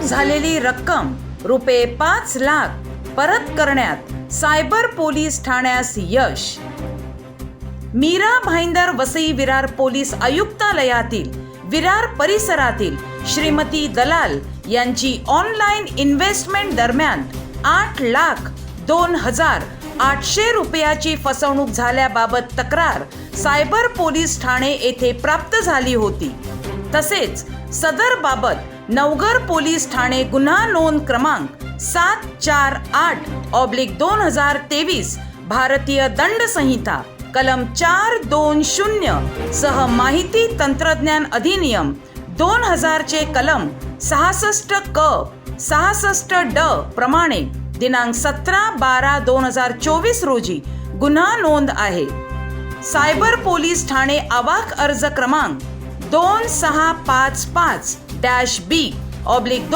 फसवणूक झालेली रक्कम रुपये 5 लाख परत करण्यात सायबर पोलीस ठाण्यास यश. मीरा भाईंदर वसई विरार पोलीस आयुक्तालयातील विरार परिसरातील श्रीमती दलाल यांची ऑनलाईन इन्व्हेस्टमेंट दरम्यान 8,02,800 रुपयाची फसवणूक झाल्याबाबत तक्रार सायबर पोलीस ठाणे येथे प्राप्त झाली होती. तसेच सदर बाबत नवघर पोलीस ठाणे गुन्हा नोंद क्रमांक 748/2023 भारतीय दंड संहिता कलम 420 सह माहिती तंत्रज्ञान अधिनियम 2000 चे कलम 66 क 66 ड प्रमाणे दिनांक 17/12/2024 रोजी गुन्हा नोंद आहे. सायबर पोलीस ठाणे आवाक अर्ज क्रमांक 2655-B/2